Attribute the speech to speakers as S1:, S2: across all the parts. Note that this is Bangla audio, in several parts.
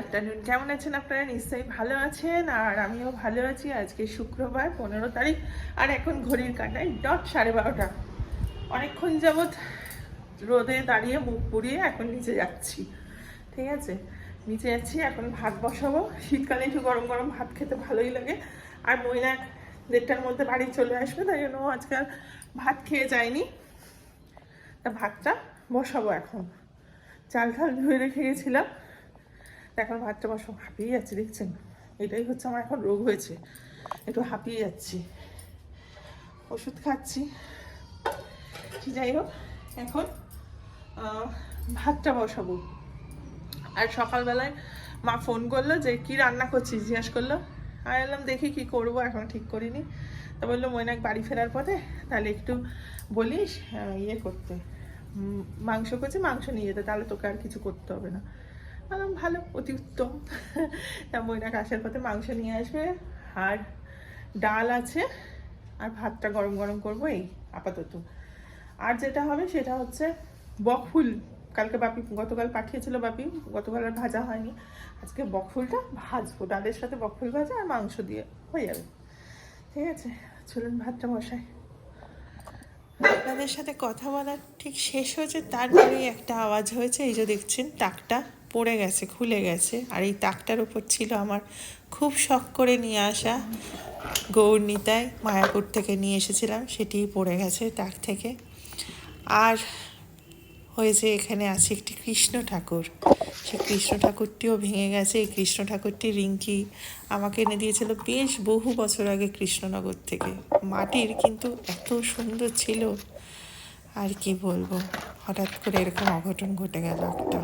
S1: আফটারনুন, কেমন আছেন আপনারা? নিশ্চয়ই ভালো আছেন, আর আমিও ভালো আছি। আজকে শুক্রবার 15 তারিখ, আর এখন ঘড়ির কাঁটায় ডট 12:30। অনেকক্ষণ যাবৎ রোদে দাঁড়িয়ে মুখ পুড়িয়ে এখন নিচে যাচ্ছি। ঠিক আছে, নিচে যাচ্ছি, এখন ভাত বসাবো। শীতকালে একটু গরম গরম ভাত খেতে ভালোই লাগে। আর মহিলা 1:30টার মধ্যে বাড়ি চলে আসবে, তাই জন্য আজকাল ভাত খেয়ে যায়নি। তা ভাতটা বসাবো এখন। চাল ঠাল ধুয়ে রেখে গেছিলাম, এখন ভাতটা বসো। হাঁপিয়ে যাচ্ছি, দেখছেন? এটাই হচ্ছে আমার এখন রোগ হয়েছে, একটু হাঁপিয়ে যাচ্ছি, ওষুধ খাচ্ছি। যাই হোক, এখন ভাতটা বসাবো। আর সকালবেলায় মা ফোন করলো যে কি রান্না করছিস, জিজ্ঞাসা করলো। আমি বললাম দেখি কি করবো, এখন ঠিক করিনি। তা বললো মৈনাক বাড়ি ফেরার পথে তাহলে একটু বলিস ইয়ে করতে, মাংস করছে, মাংস নিয়ে যেতে, তাহলে তোকে আর কিছু করতে হবে না। বললাম ভালো, অতি উত্তম। তা মৈনাক আসার পথে মাংস নিয়ে আসবে, আর ডাল আছে, আর ভাতটা গরম গরম করবো এই আপাতত। আর যেটা হবে সেটা হচ্ছে বকফুল। কালকে বাপি গতকাল পাঠিয়েছিল, বাপি গতকাল আর ভাজা হয়নি। আজকে বকফুলটা ভাজবো, ডালের সাথে বকফুল ভাজা আর মাংস দিয়ে হয়ে যাবে। ঠিক আছে, চলুন ভাতটা বসাই। আপনাদের সাথে কথা বলার ঠিক শেষ হয়েছে, তারপরেই একটা আওয়াজ হয়েছে। এই যে দেখছেন, তাকটা পড়ে গেছে, খুলে গেছে। আর এই তাকটার উপর ছিল আমার খুব শখ করে নিয়ে আসা গৌরনীতায়, মায়াপুর থেকে নিয়ে এসেছিলাম, সেটিই পড়ে গেছে তাক থেকে। আর হয়েছে, এখানে আছে একটি কৃষ্ণ ঠাকুর, সেই কৃষ্ণ ঠাকুরটিও ভেঙে গেছে। এই কৃষ্ণ ঠাকুরটি রিঙ্কি আমাকে এনে দিয়েছিল বেশ বহু বছর আগে কৃষ্ণনগর থেকে, মাটির, কিন্তু এত সুন্দর ছিল আর কি বলবো। হঠাৎ করে এরকম অঘটন ঘটে গেল একটা।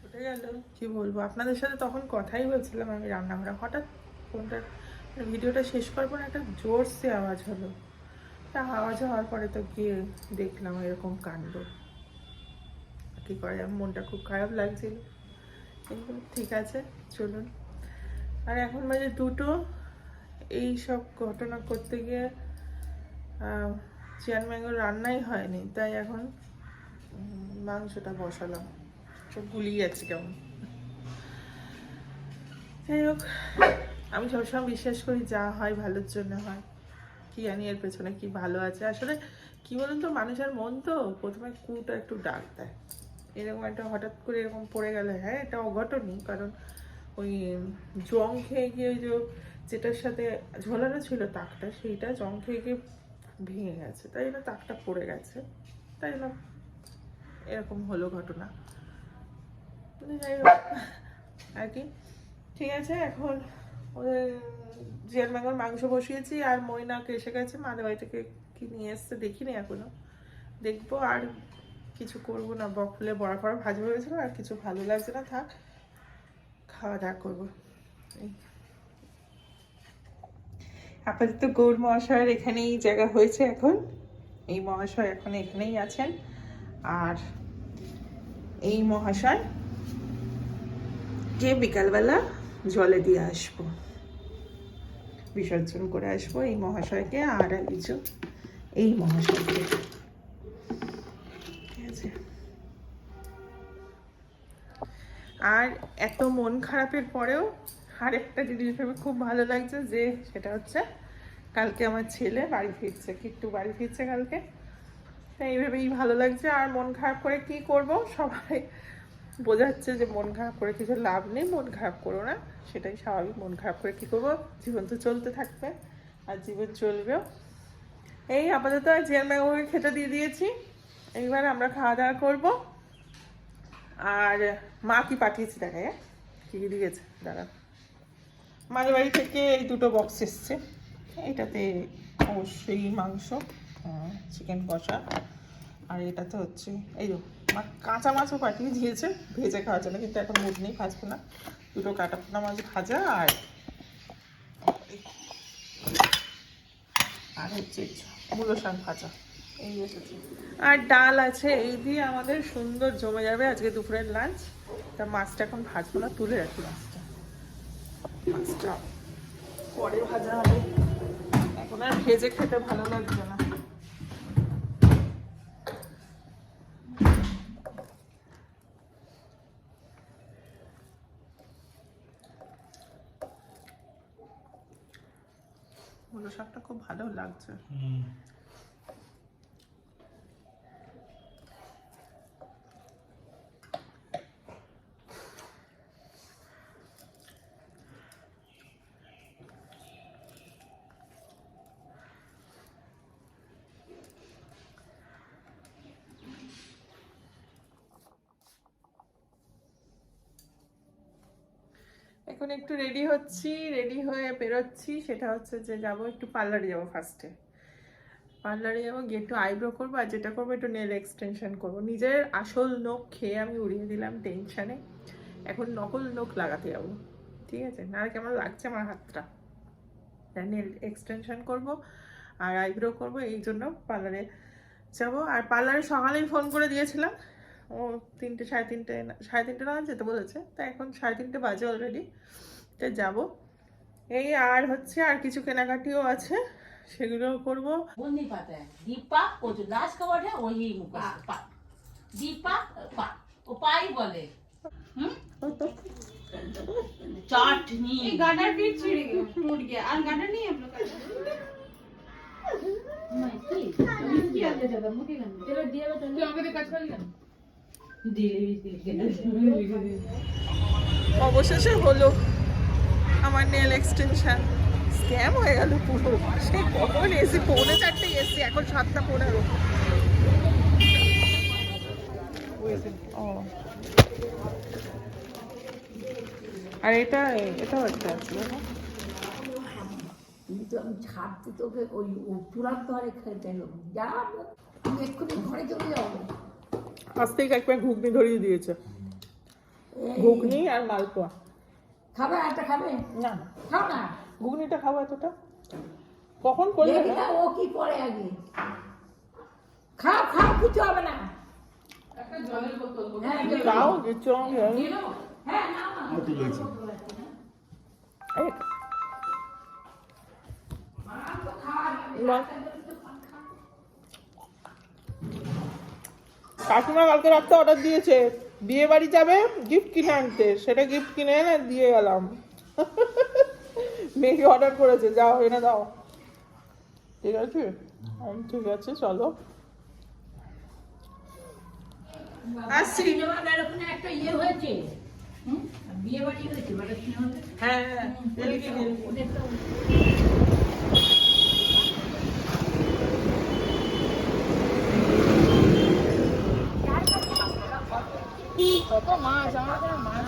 S1: ঘটে গেল কি বলবো, আপনাদের সাথে তখন কথাই বলছিলাম আমি রান্নাঘরে, হঠাৎ ফোনটা ভিডিওটা শেষ করার পর একটা জোরসে আওয়াজ হলো। তা আওয়াজ হওয়ার পরে তো গিয়ে দেখলাম এরকম কাণ্ড। কী করে, আমার মনটা খুব খারাপ লাগছিল, কিন্তু ঠিক আছে, চলুন। আর এখন বাজে 2টো। এই সব ঘটনা করতে গিয়ে চিয়ান ম্যাঙ্গোর রান্নাই হয়নি, তাই এখন মাংসটা বসালাম। সব গুলিয়ে যাচ্ছে কেমন। যাই হোক, আমি সবসময় বিশ্বাস করি যা হয় ভালোর জন্য হয়। কি জানি এর পেছনে কি ভালো আছে। আসলে কি বলুন তো, মানুষের মন তো প্রথমে কুটা একটু ডাক দেয়। এরকম একটা হঠাৎ করে এরকম পড়ে গেলে, হ্যাঁ এটা অঘটনই, কারণ ওই জং খেয়ে গিয়ে ওই যেটার সাথে ঝোলানো ছিল তাকটা, সেইটা জং খেয়ে গিয়ে ভেঙে গেছে, তাই না তাকটা পড়ে গেছে, তাই না এরকম হলো ঘটনা। যাই হোক আর কি, ঠিক আছে। এখন ওদের জিয়ার ম্যাঙ্গোর মাংস বসিয়েছি, আর মৈনাক এসে গেছে মাদের বাড়ি থেকে, কি নিয়ে এসছে দেখিনি এখনো, দেখবো। আর কিছু করবো না, বকফুলে বড়া ফড়া ভাজা হয়েছিল, আর কিছু ভালো লাগছে না, থাক, খাওয়া দাওয়া করবো। আপাতত গৌর মহাশয়ের এখানেই জায়গা হয়েছে এখন, এই মহাশয় এখন এখানেই আছেন। আর এই মহাশয় কে বিকালবেলা জলে দিয়ে আসবো, বিসর্জন করে আসবো এই মহাশয়কে, আর এই মহাশয়কে। ঠিক আছে। আর এত মন খারাপের পরেও আরেকটা জিনিস ভেবে খুব ভালো লাগছে, যে সেটা হচ্ছে কালকে আমার ছেলে বাড়ি ফিরছে, কিট্টু বাড়ি ফিরছে কালকে। তাই এইভাবেই ভালো লাগছে। আর মন খারাপ করে কি করব, সবাই বোঝাচ্ছে যে মন খারাপ করে কিছু লাভ নেই, মন খারাপ করো না, সেটাই স্বাভাবিক। মন খারাপ করে কী করবো, জীবন তো চলতে থাকবে, আর জীবন চলবেও। এই আপাতত জিয়ার ম্যাঙ্গোকে খেতে দিয়ে দিয়েছি, এইবার আমরা খাওয়া দাওয়া করবো। আর মা কি পাঠিয়েছে দেখা, কী কী দিয়েছে দাঁড়া। মাঝে বাড়ি থেকে এই 2টো বক্স এসছে, এটাতে অবশ্যই মাংস, চিকেন কষা, আর এটাতে হচ্ছে এই কাঁচা মাছও পাঠিয়ে দিয়েছে ভেজে খাওয়ার জন্য, কিন্তু এখন মুড নেই, ভাজবো না। 2টো কাটাপোনা মাছ ভাজা, আর হচ্ছে মূলো শাক ভাজা, এই এসেছে। আর ডাল আছে, এই দিয়ে আমাদের সুন্দর জমে যাবে আজকে দুপুরের লাঞ্চ। তা মাছটা এখন ভাজবো না, তুলে রাখি মাছটা পরে ভাজা হবে। আমার ভেজে খেতে ভালো লাগছে না। মূলো শাকটা খুব ভালো লাগছে। এখন একটু রেডি হচ্ছি, রেডি হয়ে বেরোচ্ছি। সেটা হচ্ছে যে যাবো একটু পার্লারে, যাবো ফার্স্টে পার্লারে যাবো, গিয়ে একটু আইব্রো করবো, আর যেটা করবো একটু নেল এক্সটেনশন করবো। নিজের আসল নখ খেয়ে আমি উড়িয়ে দিলাম টেনশানে, এখন নকল নখ লাগাতে যাবো। ঠিক আছে, না কেমন লাগছে আমার হাতটা। নেল এক্সটেনশন করবো আর আইব্রো করবো, এই জন্য পার্লারে যাবো। আর পার্লারে সকালেই ফোন করে দিয়েছিলাম, ও 3টে সাড়ে 3টে না যেতে বলেছে, তা এখন 3:30 বাজে অলরেডি। তো যাবো এই, আর হচ্ছে আর কিছু কেনাকাটিও আছে, সেগুলোও করবো।
S2: बुंदी पाता है दीपा वो जो लास्ट का वर्ड है वही पा दीपा पा वो पाई बोले चाटनी
S3: गार्डर भी छिड़ गया, टूट गया। और गार्डर नहीं है हम लोग का। क्या दे दे मुझे गन चलो दिया तो क्यों आगे काट कर लिया
S1: অবশেষে হলো আমার নেল এক্সটেনশন। স্ক্যাম হয়ে গেল পুরো, সে কখন এসি 4:45 এসি, এখন 7:15। ও আর এটাও একটা আছে না,
S2: কিন্তু আমি ছাড়তে তোকে ওই চূড়ান্ত হারে খেতে হবে যা আমি এক্ষুনি ঘরে চলে যাবো।
S1: আজ থেকে একবার ঘুগনি ধরিয়ে দিয়েছে, ঘুগনি আর মালপোয়া।
S2: খাবে একটা খাবে
S1: না
S2: খাও না,
S1: ঘুগনিটা খাবো, এতটা কখন করলে
S2: দেখি না ও কি করে আগে। খাও খাও কিছু হবে না।
S3: একটা জলের বোতল
S2: হ্যাঁ
S1: তাও দিচ্ছ।
S2: হ্যাঁ না
S1: কাকিমা কালকে রাত্রে অর্ডার দিয়েছে, বিয়ে বাড়ি যাবে গিফট কিনে আনতে, সেটা গিফট কিনে এনে দিয়ে গেলাম। মেয়েকে অর্ডার করেছে, যাও এনে দাও। ঠিক আছে, ঠিক আছে চলো আসছি।
S2: ওখানে একটা ইয়ে হয়েছে বিয়ে বাড়ি হয়েছে
S1: হ্যাঁ হ্যাঁ কত মাছ, আমার কোনো মাছ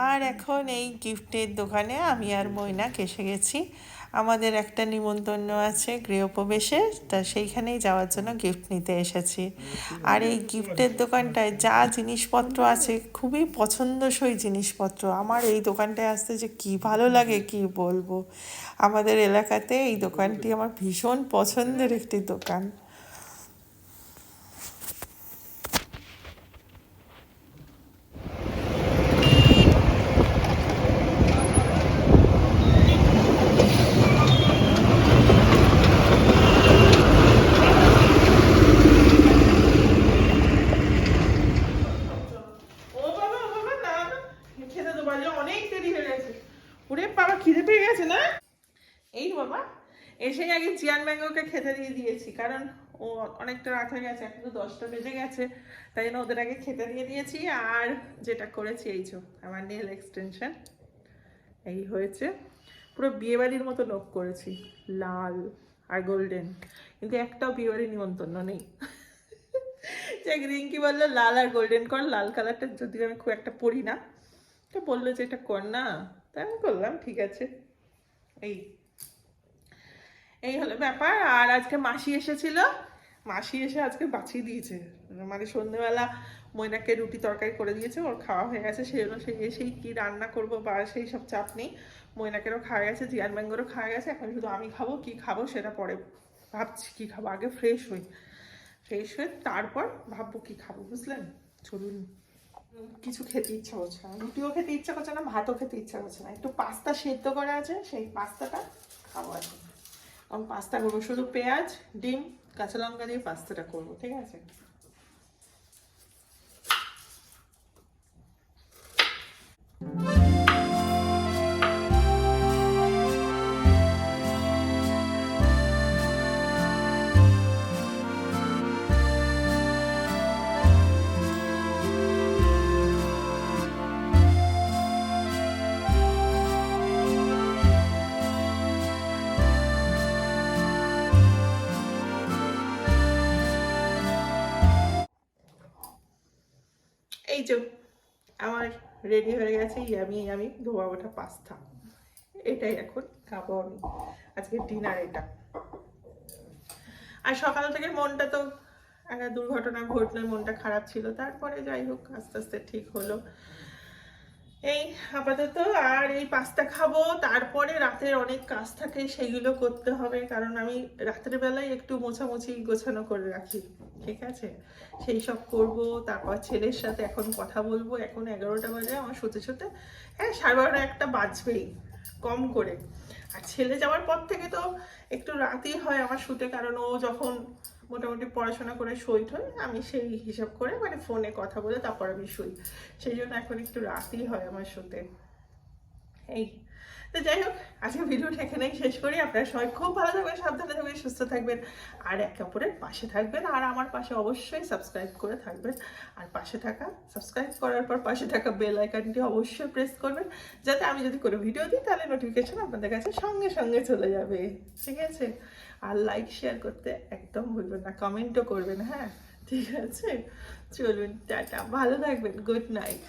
S1: আর এখন এই গিফটের দোকানে আমি আর মৈনাক এসে গেছি। আমাদের একটা নিমন্ত্রণ আছে গৃহপ্রবেশে, তা সেইখানেই যাওয়ার জন্য গিফট নিতে এসেছি। আর এই গিফটের দোকানটায় যা জিনিসপত্র আছে খুবই পছন্দসই জিনিসপত্র। আমার এই দোকানটায় আসতে যে কী ভালো লাগে কি বলবো। আমাদের এলাকাতে এই দোকানটি আমার ভীষণ পছন্দের একটি দোকান। এসে আগে জিয়ান ম্যাঙ্গোকে খেতে দিয়ে দিয়েছি, কারণ ও অনেকটা রাত হয়ে গেছে, এখন তো 10টা বেজে গেছে, তাই জন্য ওদের আগে খেতে দিয়ে দিয়েছি। আর যেটা করেছি এই যে আমার নেল এক্সটেনশন এই হয়েছে, পুরো বিয়েবাড়ির মতো নখ করেছি, লাল আর গোল্ডেন, কিন্তু একটাও বিয়েবাড়ির নিমন্ত্রণ নেই। যে রিঙ্কি বললো লাল আর গোল্ডেন কর, লাল কালারটা যদিও আমি খুব একটা পরি না, তো বললো যে এটা কর না, তাই আমি করলাম ঠিক আছে। এই হলো ব্যাপার। আর আজকে মাসি এসেছিল, মাসি এসে আজকে বাঁচিয়ে দিয়েছে, মানে সন্ধ্যেবেলা ময়নাকে রুটি তরকারি করে দিয়েছে, ওর খাওয়া হয়ে গেছে, সেই জন্য সে এসেই কি রান্না করবো বা সেই সব চাপ নেই। ময়নাকেরও খাওয়া গেছে, জিয়ান ব্যাঙ্গরও খাওয়া গেছে, এখন শুধু আমি খাবো, কি খাবো সেটা পরে ভাবছি কি খাবো, আগে ফ্রেশ হই, ফ্রেশ হয়ে তারপর ভাববো কি খাবো, বুঝলেন? চলুন। কিছু খেতে ইচ্ছা করছে না, রুটিও খেতে ইচ্ছা করছে না, ভাতও খেতে ইচ্ছা করছে না, একটু পাস্তা সেদ্ধ করা আছে, সেই পাস্তাটা খাবো এখন। কারণ পাস্তা করবো শুধু পেঁয়াজ, ডিম, কাঁচা লঙ্কা দিয়ে পাস্তাটা করবো, ঠিক আছে? এই যে আমার রেডি হয়ে গেছে ইয়ামি ইয়ামি ধোয়া ওঠা পাস্তা, এটাই এখন খাবো আমি, আজকে ডিনার এটা। আর সকাল থেকে মনটা তো একটা দুর্ঘটনা ঘটলো, মনটা খারাপ ছিল, তারপরে যাই হোক আস্তে আস্তে ঠিক হলো। এই আপাতত আর এই পাস্তা খাবো, তারপরে রাতের অনেক কাজ থাকে সেইগুলো করতে হবে, কারণ আমি রাতের বেলায় একটু মোছামুছি গোছানো করে রাখি, ঠিক আছে? সেই সব করব, তারপর ছেলের সাথে এখন কথা বলবো, এখন 11টা বাজে, আমার শুতে শুতে হ্যাঁ 12:30 একটা বাজবেই কম করে। আর ছেলে যাওয়ার পর থেকে তো একটু রাতেই হয় আমার শুতে, কারণ ও যখন মোটামুটি পড়াশোনা করে শুই ঠই, আমি সেই হিসাব করে মানে ফোনে কথা বলে তারপর আমি শুই, সেই জন্য এখন একটু রাতেই হয় আমার শুতে। এই তো যাই হোক, আজকে ভিডিওটা এখানেই শেষ করি। আপনারা সবাই খুব ভালো থাকবেন, সাবধানে থাকবেন, সুস্থ থাকবেন, আর একে অপরের পাশে থাকবেন, আর আমার পাশে অবশ্যই সাবস্ক্রাইব করে থাকবেন। আর পাশে থাকা সাবস্ক্রাইব করার পর পাশে থাকা বেল আইকনটি অবশ্যই প্রেস করবেন, যাতে আমি যদি কোনো ভিডিও দিই তাহলে নোটিফিকেশন আপনাদের কাছে সঙ্গে সঙ্গে চলে যাবে, ঠিক আছে? আর লাইক শেয়ার করতে একদম ভুলবেন না, কমেন্টও করবেন, হ্যাঁ ঠিক আছে? চলুন টাটা, ভালো থাকবেন, গুড নাইট।